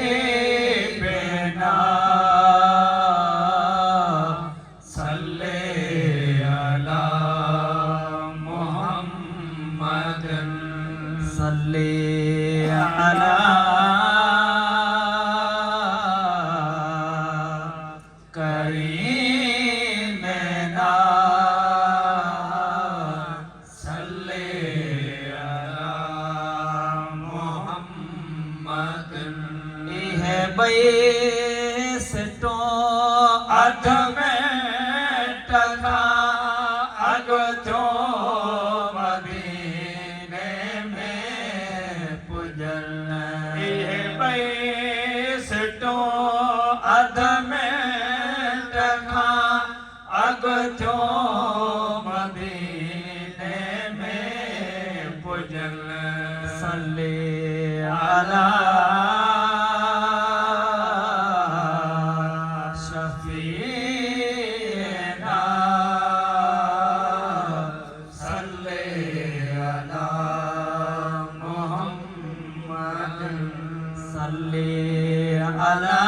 हबीबना सल्ले अला मुहम्मद सल्ले अला करीमना सल्ले अला मुहम्मद इह बैसटो अध में टका अग जो मदीने में पुजन ये बैसटो अध में टका अग जो मदीने में पुजन सल्ले अला शफीना सल्ले अला मुहम्मद सल्ले अला